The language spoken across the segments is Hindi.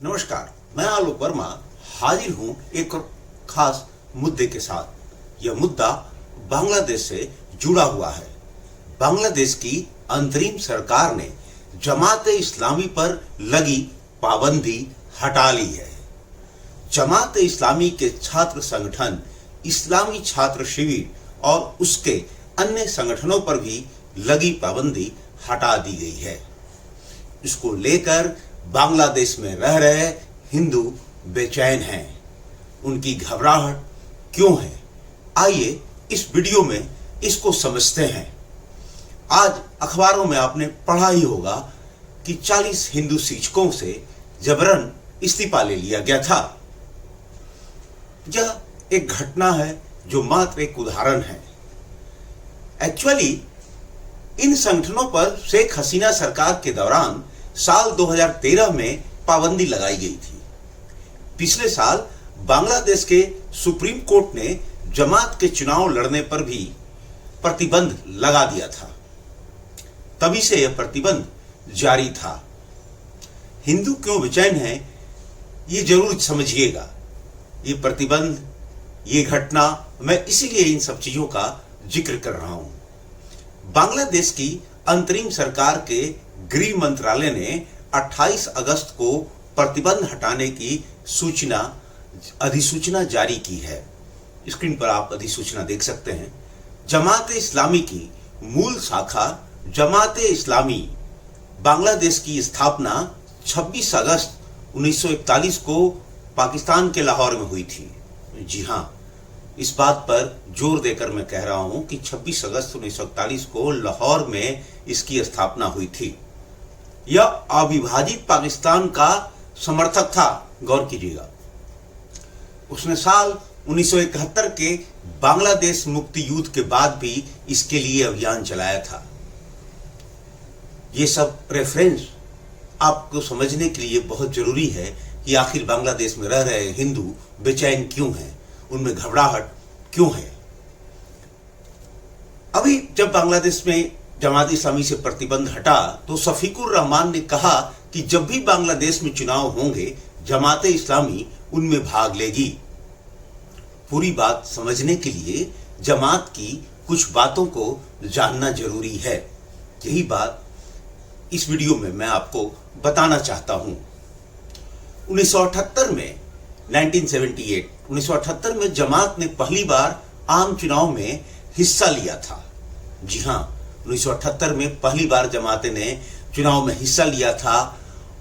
नमस्कार, मैं आलोक वर्मा हाजिर हूं एक और खास मुद्दे के साथ। यह मुद्दा बांग्लादेश से जुड़ा हुआ है। बांग्लादेश की अंतरिम सरकार ने जमात इस्लामी पर लगी पाबंदी हटा ली है। जमात इस्लामी के छात्र संगठन इस्लामी छात्र शिविर और उसके अन्य संगठनों पर भी लगी पाबंदी हटा दी गई है। इसको लेकर बांग्लादेश में रह रहे हिंदू बेचैन हैं। उनकी घबराहट क्यों है, आइए इस वीडियो में इसको समझते हैं। आज अखबारों में आपने पढ़ा ही होगा कि 40 हिंदू शिक्षकों से जबरन इस्तीफा ले लिया गया था। यह एक घटना है जो मात्र एक उदाहरण है। एक्चुअली इन संगठनों पर शेख हसीना सरकार के दौरान साल 2013 में पाबंदी लगाई गई थी। पिछले साल बांग्लादेश के सुप्रीम कोर्ट ने जमात के चुनाव लड़ने पर भी प्रतिबंध लगा दिया था। तभी से यह प्रतिबंध जारी था। हिंदू क्यों बेचैन हैं, ये जरूर समझिएगा। ये प्रतिबंध, ये घटना, मैं इसीलिए इन सब चीजों का जिक्र कर रहा हूं। बांग्लादेश की अंतरिम सरकार के गृह मंत्रालय ने 28 अगस्त को प्रतिबंध हटाने की अधिसूचना जारी की है। स्क्रीन पर आप अधिसूचना देख सकते हैं। जमात इस्लामी की मूल शाखा जमात इस्लामी बांग्लादेश की स्थापना 26 अगस्त 1941 को पाकिस्तान के लाहौर में हुई थी। जी हाँ, इस बात पर जोर देकर मैं कह रहा हूं कि 26 अगस्त 1941 को लाहौर में इसकी स्थापना हुई थी। यह अविभाजित पाकिस्तान का समर्थक था, गौर कीजिएगा। उसने साल 1971 के बांग्लादेश मुक्ति युद्ध के बाद भी इसके लिए अभियान चलाया था। ये सब रेफरेंस आपको समझने के लिए बहुत जरूरी है कि आखिर बांग्लादेश में रह रहे हिंदू बेचैन क्यों हैं, उनमें घबराहट क्यों है। अभी जब बांग्लादेश में जमात इस्लामी से प्रतिबंध हटा तो शफीकुर रहमान ने कहा कि जब भी बांग्लादेश में चुनाव होंगे जमात इस्लामी उनमें भाग लेगी। पूरी बात समझने के लिए जमात की कुछ बातों को जानना जरूरी है। यही बात इस वीडियो में मैं आपको बताना चाहता हूं। 1978 में जमात ने पहली बार आम चुनाव में हिस्सा लिया था। जी हां, 1978 में पहली बार जमात ने चुनाव में हिस्सा लिया था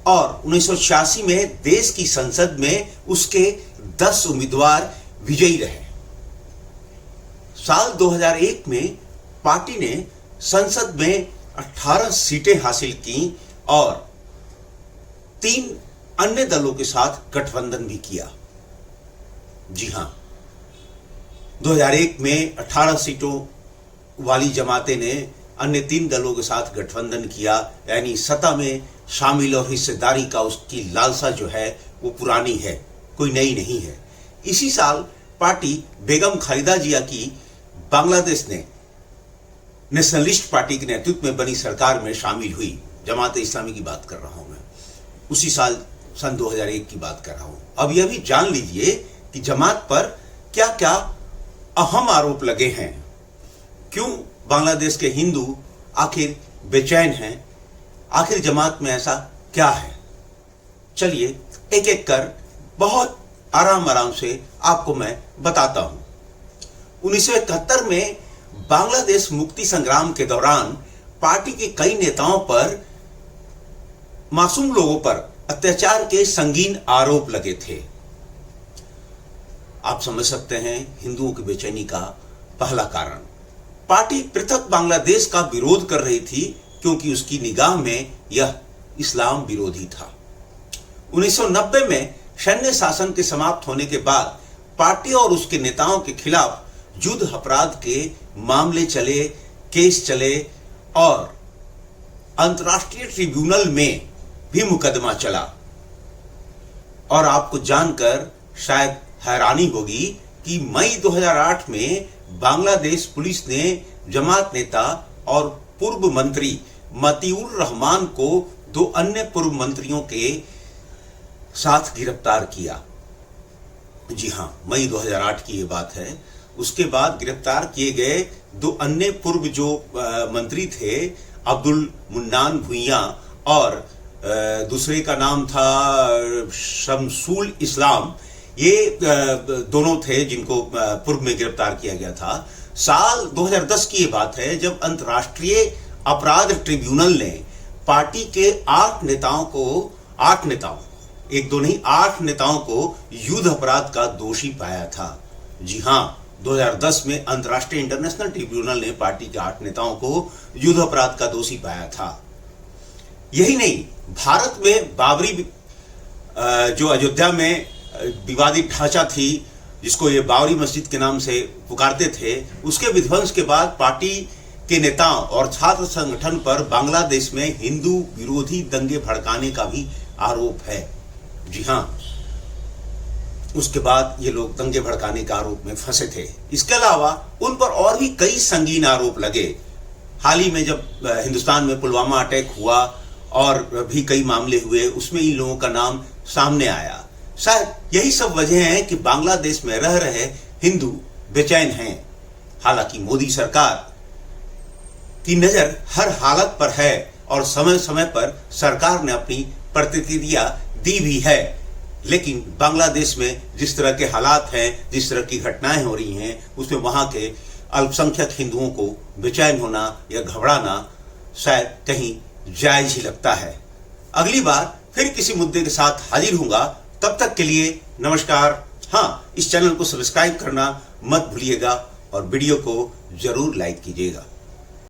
और 1986 में देश की संसद में उसके 10 उम्मीदवार विजयी रहे। साल 2001 में पार्टी ने संसद में 18 सीटें हासिल की और 3 अन्य दलों के साथ गठबंधन भी किया। जी हां, 2001 में 18 सीटों वाली जमातें ने अन्य 3 दलों के साथ गठबंधन किया, यानी सत्ता में शामिल और हिस्सेदारी का उसकी लालसा जो है वो पुरानी है, कोई नई नहीं है। इसी साल पार्टी बेगम खालिदा जिया की बांग्लादेश ने नेशनलिस्ट पार्टी के नेतृत्व में बनी सरकार में शामिल हुई। जमात इस्लामी की बात कर रहा हूं मैं, उसी साल सन 2001 की बात कर रहा हूं। अब यह भी जान लीजिए कि जमात पर क्या क्या अहम आरोप लगे हैं। क्यों बांग्लादेश के हिंदू आखिर बेचैन हैं, आखिर जमात में ऐसा क्या है। चलिए एक एक कर बहुत आराम से आपको मैं बताता हूं। 1971 में बांग्लादेश मुक्ति संग्राम के दौरान पार्टी के कई नेताओं पर मासूम लोगों पर अत्याचार के संगीन आरोप लगे थे। आप समझ सकते हैं हिंदुओं की बेचैनी का पहला कारण। पार्टी पृथक बांग्लादेश का विरोध कर रही थी क्योंकि उसकी निगाह में यह इस्लाम विरोधी था। 1990 में सैन्य शासन के समाप्त होने के बाद पार्टी और उसके नेताओं के खिलाफ युद्ध अपराध के मामले चले, केस चले और अंतर्राष्ट्रीय ट्रिब्यूनल में भी मुकदमा चला। और आपको जानकर शायद हैरानी होगी कि मई 2008 में बांग्लादेश पुलिस ने जमात नेता और पूर्व मंत्री मतीउर रहमान को 2 अन्य पूर्व मंत्रियों के साथ गिरफ्तार किया। जी हां, मई 2008 की ये बात है। उसके बाद गिरफ्तार किए गए 2 अन्य पूर्व जो मंत्री थे, अब्दुल मुन्नान भुइयां और दूसरे का नाम था शमसुल इस्लाम। ये दोनों थे जिनको पूर्व में गिरफ्तार किया गया था। साल 2010 की ये बात है जब अंतर्राष्ट्रीय अपराध ट्रिब्यूनल ने पार्टी के 8 नेताओं, एक दो नहीं 8 नेताओं को युद्ध अपराध का दोषी पाया था। जी हां, 2010 में अंतर्राष्ट्रीय इंटरनेशनल ट्रिब्यूनल ने पार्टी के 8 नेताओं को युद्ध अपराध का दोषी पाया था। यही नहीं, भारत में बाबरी जो अयोध्या में विवादित ढांचा थी, जिसको ये बाबरी मस्जिद के नाम से पुकारते थे, उसके विध्वंस के बाद पार्टी के नेताओं और छात्र संगठन पर बांग्लादेश में हिंदू विरोधी दंगे भड़काने का भी आरोप है। जी हां, उसके बाद ये लोग दंगे भड़काने के आरोप में फंसे थे। इसके अलावा उन पर और भी कई संगीन आरोप लगे। हाल ही में जब हिंदुस्तान में पुलवामा अटैक हुआ और भी कई मामले हुए, उसमें इन लोगों का नाम सामने आया। शायद यही सब वजह है कि बांग्लादेश में रह रहे हिंदू बेचैन हैं। हालांकि मोदी सरकार की नजर हर हालत पर है और समय समय पर सरकार ने अपनी प्रतिक्रिया दी भी है, लेकिन बांग्लादेश में जिस तरह के हालात हैं, जिस तरह की घटनाएं हो रही हैं, उसमें वहां के अल्पसंख्यक हिंदुओं को बेचैन होना या घबराना शायद कहीं जायज ही लगता है। अगली बार फिर किसी मुद्दे के साथ हाजिर होऊंगा। तब तक के लिए नमस्कार। हाँ, इस चैनल को सब्सक्राइब करना मत भूलिएगा और वीडियो को जरूर लाइक कीजिएगा।